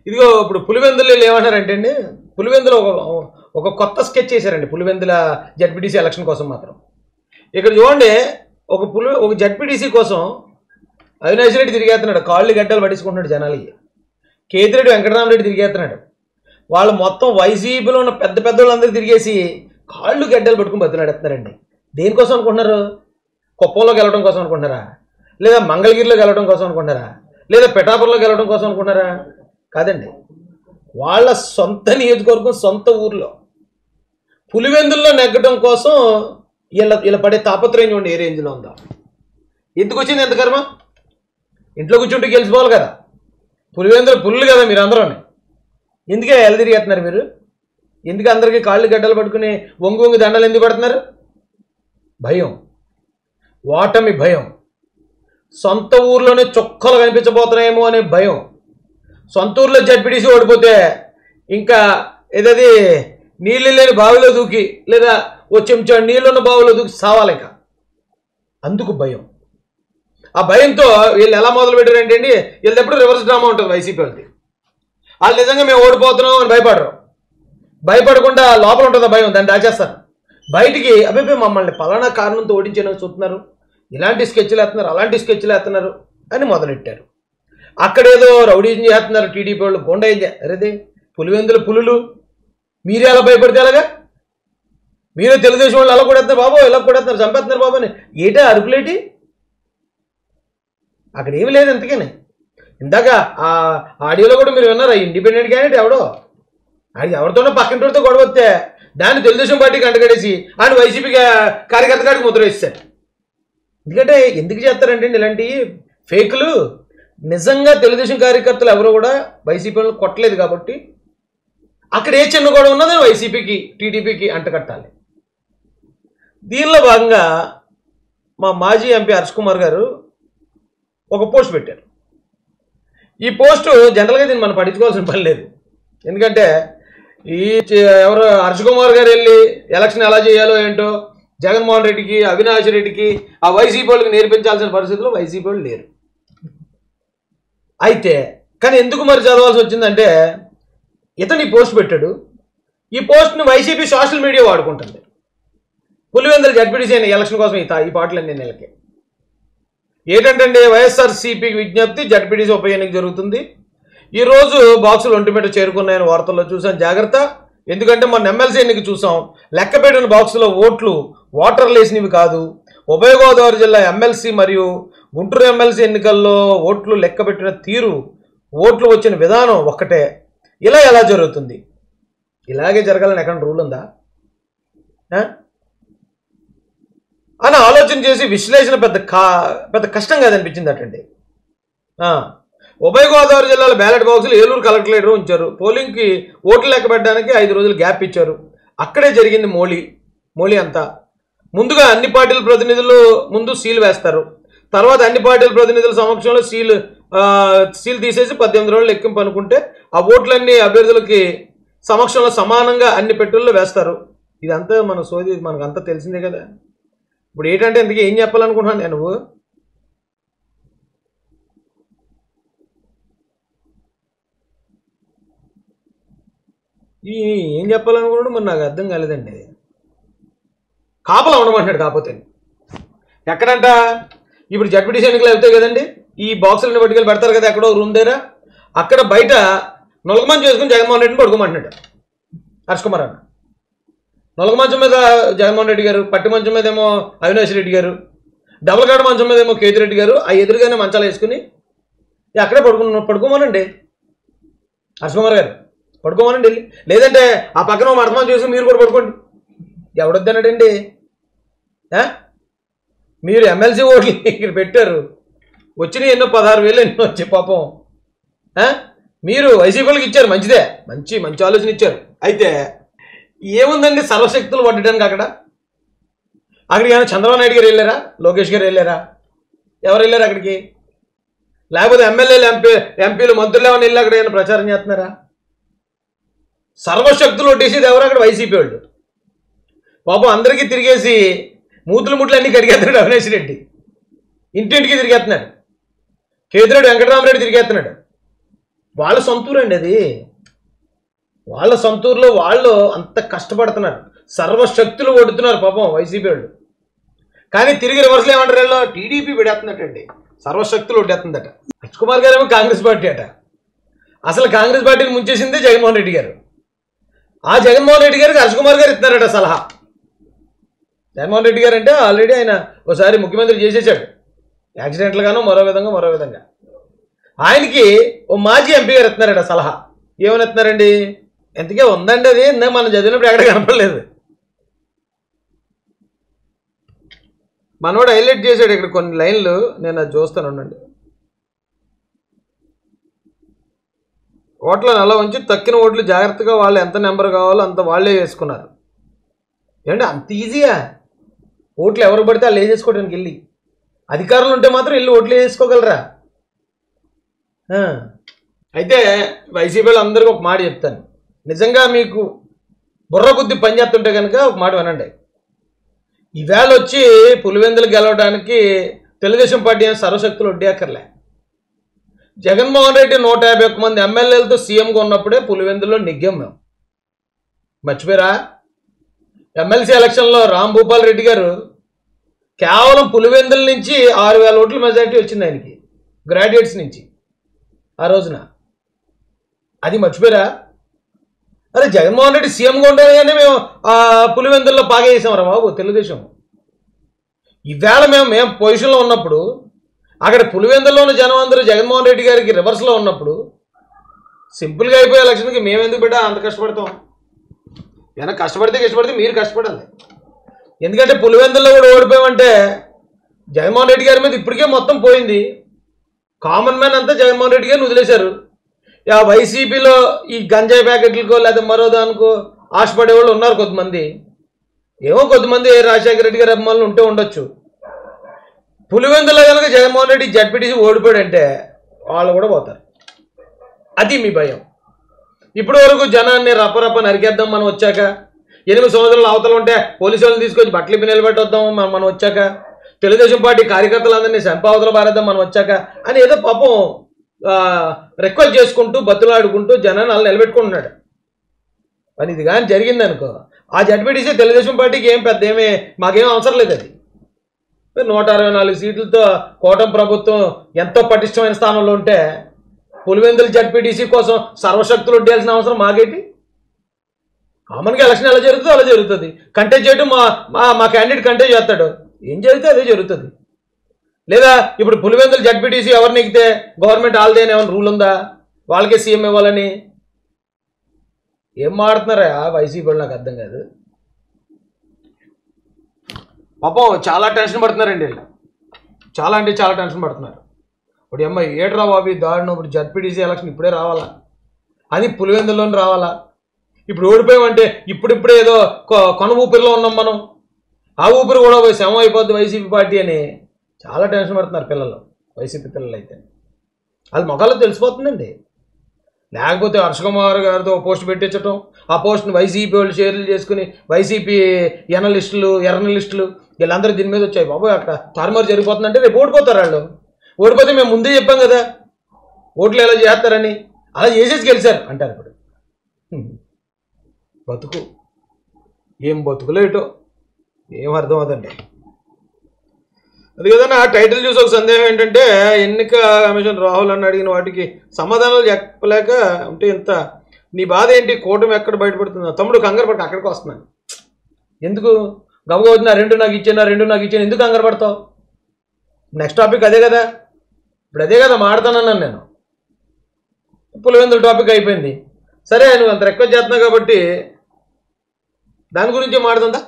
ఇదిగో ఇప్పుడు పులివెందులు ఏమన్నారంటే అండి, పులివెందులో ఒక కొత్త స్కెచ్ చేశారండి పులివెందుల జడ్పీటీసీ ఎలక్షన్ కోసం మాత్రం. ఇక్కడ చూడండి, ఒక జడ్పీటీసీ కోసం అవినాష్ రెడ్డి తిరిగేస్తున్నాడు, కాళ్ళు గడ్డలు పట్టించుకుంటున్నాడు జనాలకి. కేతిరెడ్డి వెంకటరామరెడ్డి తిరిగేస్తున్నాడు. వాళ్ళు మొత్తం వైసీపీలో ఉన్న పెద్ద వాళ్ళందరూ తిరిగేసి కాళ్ళు గడ్డలు పట్టుకుని బతులాడేస్తున్నారండి. దేనికోసం అనుకుంటున్నారు? కుప్పంలోకి వెళ్ళడం కోసం అనుకుంటున్నారా? లేదా మంగళగిరిలోకి వెళ్ళడం కోసం అనుకుంటున్నారా? లేదా పిఠాపురంలోకి వెళ్ళడం కోసం అనుకుంటున్నారా? కాదండి, వాళ్ళ సొంత నియోజకవర్గం, సొంత ఊర్లో పులివెందుల్లో నెగ్గడం కోసం వీళ్ళ పడే తాపత్రయం చూడండి ఏ రేంజ్లో ఉందో. ఎందుకు వచ్చింది ఎంత కర్మ? ఇంట్లో కూర్చుంటే గెలిచిపోవాలి కదా. పులివెందులు పుల్లు కదా మీరు అందరూ. ఎందుకే ఎలా తిరిగేస్తున్నారు మీరు? ఎందుకు అందరికీ కాళ్ళు గడ్డలు పట్టుకుని వంగి దండలు ఎందుకు పడుతున్నారు? భయం, ఓటమి భయం, సొంత ఊర్లోనే చుక్కలు కనిపించబోతున్నాయేమో అనే భయం. సొంత ఊర్లో జడ్పీటీసీ ఓడిపోతే ఇంకా ఏదది నీళ్ళు లేని బావిలో దూకి, లేదా ఓ చెంచా నీళ్ళున్న బావిలో దూకి సావాలి ఇంకా. అందుకు భయం. ఆ భయంతో వీళ్ళు ఎలా మొదలు పెట్టారంటే అండి, వీళ్ళది ఎప్పుడు రివర్స్ డ్రామా ఉంటుంది వైసీపీ వాళ్ళది. వాళ్ళు నిజంగా మేము ఓడిపోతున్నాం అని భయపడరు. భయపడకుండా లోపల ఉంటుంది భయం, దాన్ని దాచేస్తారు. బయటికి అభిప్రాయం మమ్మల్ని పలానా కారణంతో ఓడించారని చూస్తున్నారు, ఇలాంటి స్కెచ్లు వేస్తున్నారు, అలాంటి స్కెచ్లు వేస్తున్నారు అని మొదలెట్టారు. అక్కడేదో రౌడీజం చేస్తున్నారు టీడీపీ వాళ్ళు, గుండెం అరేదే పులివెందుల పులులు, మీరే అలా భయపడితే అలాగా? మీరే తెలుగుదేశం వాళ్ళు అలా కొడేస్తున్నారు బాబు, ఇలా కొడేస్తున్నారు, చంపేస్తున్నారు బాబు అని ఏటా అరుపులేటి? అక్కడ ఏమి లేదు. ఎంతకని ఇందాక ఆ ఆడియోలో కూడా మీరు విన్నారా, ఇండిపెండెంట్ క్యాండిడేట్ ఎవడో ఆయన ఎవరితోనో పక్కింటితో గొడవ వస్తే దాన్ని తెలుగుదేశం పార్టీకి అంటగడేసి ఆయన వైసీపీ కార్యకర్త కాడికి ముద్ర వేస్తారు. ఎందుకంటే ఎందుకు చేస్తారంటే ఇలాంటి ఫేకులు? నిజంగా తెలుగుదేశం కార్యకర్తలు ఎవరు కూడా వైసీపీలను కొట్టలేదు కాబట్టి అక్కడ ఏ చిన్న గొడవ ఉన్నదని వైసీపీకి టీడీపీకి అంటకట్టాలి. దీనిలో భాగంగా మా మాజీ ఎంపీ హర్ష్ కుమార్ గారు ఒక పోస్ట్ పెట్టారు. ఈ పోస్టు జనరల్గా దీన్ని మనం పట్టించుకోవాల్సిన పని లేదు. ఎందుకంటే ఎవరు హర్ష్ కుమార్ గారు వెళ్ళి ఎలక్షన్ ఎలా చేయాలో ఏంటో జగన్మోహన్ రెడ్డికి, అవినాష్ రెడ్డికి, ఆ వైసీపీ వాళ్ళకి నేర్పించాల్సిన పరిస్థితుల్లో వైసీపీ వాళ్ళు లేరు. అయితే కానీ ఎందుకు మరి చదవాల్సి వచ్చిందంటే, ఇతను ఈ పోస్ట్ పెట్టాడు. ఈ పోస్ట్ని వైసీపీ సోషల్ మీడియా వాడుకుంటుంది. పులివెందుల జడ్పీటీసీ ఎలక్షన్ కోసం ఈ పాటలన్నీ నెలకి ఏంటంటే వైఎస్ఆర్సీపీకి విజ్ఞప్తి, జడ్పీటీసీ ఉప ఎన్నిక జరుగుతుంది. ఈరోజు బాక్సులు ఒంటిమిట చేరుకున్నాయని వార్తల్లో చూసాం. జాగ్రత్త, ఎందుకంటే మన ఎమ్మెల్సీ ఎన్నిక చూసాం, లెక్క పెట్టిన బాక్సులో ఓటర్లు వేసినవి కాదు. ఉభయ గోదావరి జిల్లా ఎమ్మెల్సీ మరియు గుంటూరు ఎమ్మెల్సీ ఎన్నికల్లో ఓట్లు లెక్క పెట్టిన తీరు, ఓట్లు వచ్చిన విధానం ఒక్కటే. ఇలా ఎలా జరుగుతుంది? ఇలాగే జరగాలని ఎక్కడ రూల్ ఉందా అని ఆలోచన చేసి విశ్లేషణ పెద్ద కష్టం కాదనిపించింది అటండి. ఉభయ గోదావరి జిల్లాలో బ్యాలెట్ బాక్సులు ఏలూరు కలెక్టరేట్ ఉంచారు. పోలింగ్కి ఓట్లు లెక్క పెట్టడానికి 5 రోజులు గ్యాప్ ఇచ్చారు. అక్కడే జరిగింది మోలీ అంతా. ముందుగా అన్ని పార్టీల ప్రతినిధులు ముందు సీల్ వేస్తారు. తర్వాత అన్ని పార్టీల ప్రతినిధుల సమక్షంలో సీల్ తీసేసి 18 రోజులు లెక్కింపు అనుకుంటే ఆ ఓట్లన్నీ అభ్యర్థులకి సమక్షంలో సమానంగా అన్ని పెట్టెల్లో వేస్తారు. ఇదంతా మన సోది, మనకంతా తెలిసిందే కదా. ఇప్పుడు ఏంటంటే ఎందుకు ఏం చెప్పాలనుకుంటున్నాను నువ్వు? ఏం చెప్పాలనుకున్నాడు మరి నాకు అర్థం కాలేదండి. కాపలా ఉండమంటున్నాడు. కాకపోతే ఎక్కడంట ఇప్పుడు జడ్పీటీసీ ఎన్నికలు అవుతాయి కదండి, ఈ బాక్సులన్నీ పట్టుకెళ్ళి పెడతారు కదా ఎక్కడో రూమ్ దగ్గర, అక్కడ బయట నొలగమంచం చేసుకుని జగన్మోహన్ రెడ్డిని పడుకోమంటున్నాడు హర్ష్ కుమార్ అన్న. నొలగ మంచం మీద జగన్మోహన్ రెడ్డి గారు, పట్టి మంచం మీద ఏమో అవినాష్ రెడ్డి గారు, డబుల్ కాడ మంచం మీద ఏమో కేతిరెడ్డి గారు, ఆ ఎదురుగానే మంచాలు వేసుకుని అక్కడే పడుకోమనండి హర్ష్ కుమార్ గారు, పడుకోమనండి వెళ్ళి. లేదంటే ఆ పక్కన మర్థమం చేసి మీరు కూడా పడుకోండి. ఎవడొద్దన్నాడండి? మీరు ఎమ్మెల్సీ ఓట్లు ఇక్కడ పెట్టారు, వచ్చినాయి ఎన్నో 16,000 ఎన్నో వచ్చాయి పాపం. మీరు వైసీపీలకు ఇచ్చారు, మంచిదే, మంచి ఆలోచన ఇచ్చారు. అయితే ఏముందండి సర్వశక్తులు పట్టడానికి అక్కడికి ఏమైనా చంద్రబాబు నాయుడు గారు వెళ్ళారా, లోకేష్ గారు వెళ్ళారా, ఎవరు వెళ్ళారు అక్కడికి? లేకపోతే ఎమ్మెల్యేలు ఎంపీలు మంత్రులు ఏమైనా వెళ్ళి అక్కడ ఏమైనా ప్రచారం చేస్తున్నారా? సర్వశక్తులు ఒట్టేసేది ఎవరు అక్కడ? వైసీపీ వాళ్ళు. పాపం అందరికీ తిరిగేసి ముట్లు అన్నీ కడిగేస్తున్నాడు అవినాష్ రెడ్డి, ఇంటింటికి తిరిగేస్తున్నాడు. కేతిరెడ్డి వెంకటరామరెడ్డి తిరిగేస్తున్నాడు. వాళ్ళ సొంతూరు అండి అది. వాళ్ళ సొంతూరులో వాళ్ళు అంత కష్టపడుతున్నారు, సర్వశక్తులు కొడుతున్నారు పాపం వైసీపీ వాళ్ళు. కానీ తిరిగి రివర్స్లో ఏమంటారు వీళ్ళు, టీడీపీ విడేస్తున్నట్టండి, సర్వశక్తులు వడ్డేస్తుందట. హర్ష్ కుమార్ గారు ఏమో కాంగ్రెస్ పార్టీ అట. అసలు కాంగ్రెస్ పార్టీని ముంచేసిందే జగన్మోహన్ రెడ్డి గారు. ఆ జగన్మోహన్ రెడ్డి గారికి హర్ష్ కుమార్ గారు ఇస్తున్నారట సలహా. జగన్మోహన్ రెడ్డి గారు అంటే ఆల్రెడీ ఆయన ఒకసారి ముఖ్యమంత్రి చేసేసాడు, యాక్సిడెంట్లుగానో మరో విధంగా. ఆయనకి ఓ మాజీ ఎంపీ గారు ఇస్తున్నారట సలహా. ఏమని ఇస్తున్నారండి, ఎంతకే ఉందండి అది, మనం చదివినప్పుడు ఎక్కడ కనపడలేదు. మనోడు హైలైట్ చేశాడు ఇక్కడ కొన్ని లైన్లు, నేను అది చూస్తాను ఉండండి. ఓట్లను అలా ఉంచి తక్కిన ఓట్లు జాగ్రత్తగా వాళ్ళు ఎంత నెంబర్ కావాలో అంత వాళ్ళే వేసుకున్నారు. ఏమంటే అంత ఈజీయా ఓట్లు ఎవరు పడితే వాళ్ళు వేసేసుకోవడానికి వెళ్ళి, అధికారులు ఉంటే మాత్రం వెళ్ళి ఓట్లు వేసుకోగలరా? అయితే వైసీపీలో అందరికీ ఒక మాట చెప్తాను, నిజంగా మీకు బుర్ర బుద్ధి పనిచేస్తుంటే కనుక ఒక మాట వినండి. ఈవేళ వచ్చి పులివెందులు గెలవడానికి తెలుగుదేశం పార్టీ ఏం సర్వశక్తులు వడ్డేయక్కర్లే. జగన్మోహన్ రెడ్డి 151 మంది ఎమ్మెల్యేలతో సీఎంగా ఉన్నప్పుడే పులివెందులో నెగ్గాం మేము, మర్చిపోయారా? ఎమ్మెల్సీ ఎలక్షన్లో రాంభూపాల్ రెడ్డి గారు కేవలం పులివెందుల నుంచి 6,000 ఓట్ల మెజారిటీ వచ్చింది ఆయనకి, గ్రాడ్యుయేట్స్ నుంచి ఆ రోజున. అది మర్చిపోయారా? అరే జగన్మోహన్ రెడ్డి సీఎంగా ఉండగానే మేము పులివెందుల్లో బాగా చేసామరా బాబు తెలుగుదేశం. ఈవేళ మేము పొజిషన్లో ఉన్నప్పుడు, అక్కడ పులివెందుల్లో ఉన్న జనం అందరూ జగన్మోహన్ రెడ్డి గారికి రివర్స్లో ఉన్నప్పుడు సింపుల్గా అయిపోయే ఎలక్షన్కి మేము ఎందుకు బిడ్డ అంత కష్టపడతాం? ఏమైనా కష్టపడితే మీరు కష్టపడాలి. ఎందుకంటే పులివెందుల్లో కూడా ఓడిపోయామంటే జగన్మోహన్ రెడ్డి గారి మీద ఇప్పటికే మొత్తం పోయింది. కామన్ మ్యాన్ అంతా జగన్మోహన్ రెడ్డి గారిని వదిలేశారు. వైసీపీలో ఈ గంజాయి ప్యాకెట్లకో లేదా మరో దానికో ఆశపడేవాళ్ళు ఉన్నారు కొద్దిమంది. ఏమో కొద్దిమంది రాజశేఖర రెడ్డి గారి అభిమానులు ఉంటే ఉండొచ్చు. పులివెందులో కనుక జగన్మోహన్ రెడ్డి జడ్పీటీసీ ఓడిపోయాడంటే వాళ్ళు కూడా పోతారు. అది మీ భయం. ఇప్పటి వరకు జనాన్ని రప్పరప్ప నరికేద్దాం మనం వచ్చాక, 8 సంవత్సరాల అవతల ఉంటే పోలీసు వాళ్ళని తీసుకొచ్చి బట్టలు నిలబెట్టొద్దాం మనం వచ్చాక, తెలుగుదేశం పార్టీ కార్యకర్తలందరినీ చంపావతల భారద్దాం మనం వచ్చాక అని ఏదో పాపం రిక్వెస్ట్ చేసుకుంటూ బతులాడుకుంటూ జనాన్ని అలా నిలబెట్టుకుంటున్నాడు. అని ఇది కానీ జరిగింది అనుకో, ఆ జడ్పీటీసీ తెలుగుదేశం పార్టీకి మాకేం అవసరం లేదు. అది 164 సీట్లతో కూటమి ప్రభుత్వం ఎంతో పటిష్టమైన స్థానంలో ఉంటే పులివెందుల జడ్పీటీసీ కోసం సర్వశక్తులు వడ్డేయాల్సిన అవసరం మాకేంటి? కామన్గా ఎలక్షన్ ఎలా జరుగుతుందో అలా జరుగుతుంది. కంటెస్ట్ చేయడం మా క్యాండిడేట్ కంటెస్ట్ చేస్తాడు, ఏం జరిగితే అదే జరుగుతుంది. లేదా ఇప్పుడు పులివెందుల జడ్పీటీసీ ఎవరిని ఎక్కితే గవర్నమెంట్ ఆల్దేని ఏమైనా రూల్ ఉందా వాళ్ళకే సీఎం ఇవ్వాలని? ఏం మాడుతున్నారా వైసీపీ వాళ్ళు, నాకు అర్థం కాదు. పాపం చాలా టెన్షన్ పడుతున్నారండి వీళ్ళు, చాలా అంటే చాలా టెన్షన్ పడుతున్నారు. ఇప్పుడు అమ్మాయి ఏట్రా బాబు దారుణం, ఇప్పుడు జడ్పీటీసీ ఎలక్షన్ ఇప్పుడే రావాలా, అది పులివెందుల్లోనే రావాలా? ఇప్పుడు ఓడిపోయామంటే ఇప్పుడిప్పుడే ఏదో కొన ఊపిరిలో ఉన్నాం మనం, ఆ ఊపిరి కూడా పోయి శవం అయిపోద్ది వైసీపీ పార్టీ అని చాలా టెన్షన్ పడుతున్నారు పిల్లలు, వైసీపీ పిల్లలు. అయితే వాళ్ళ మొఖాల్లో తెలిసిపోతుందండి. లేకపోతే హర్ష్ కుమార్ గారితో పోస్ట్ పెట్టించడం, ఆ పోస్ట్ని వైసీపీ వాళ్ళు షేర్లు చేసుకుని వైసీపీ ఎర్నలిస్టులు వీళ్ళందరూ దీని మీద వచ్చాయి. బాబు అక్కడ తారుమారు జరిగిపోతుందంటే రేపు ఓడిపోతారు వాళ్ళు. ఓడిపోతే మేము ముందే చెప్పాం కదా ఓట్లు ఎలా చేస్తారని, అలా చేసేసి గెలిచారు అంటారు. ఇప్పుడు బతుకు ఏం బతుకులేటో ఏం అర్థం అవుతండి. అది కదన్నా టైటిల్ చూసి ఒక సందేహం ఏంటంటే, ఎన్నిక కమిషన్ రాహుల్ అని అడిగిన వాటికి సమాధానాలు చెప్పలేక ఉంటే ఇంత నీ బాధ ఏంటి, కూటమి ఎక్కడ బయటపడుతుందా? తమ్ముడు కంగారు పడక అక్కడికి వస్తున్నాను. ఎందుకు గబగబోతున్నా 2 నాకు ఇచ్చాను ఎందుకు కంగారు పడతావు? నెక్స్ట్ టాపిక్ అదే కదా, ఇప్పుడు అదే కదా మాడతానన్నాను నేను. పులివెందుల టాపిక్ అయిపోయింది, సరే నువ్వు అంత రిక్వెస్ట్ చేస్తున్నావు కాబట్టి దాని గురించి మాడుతుందా?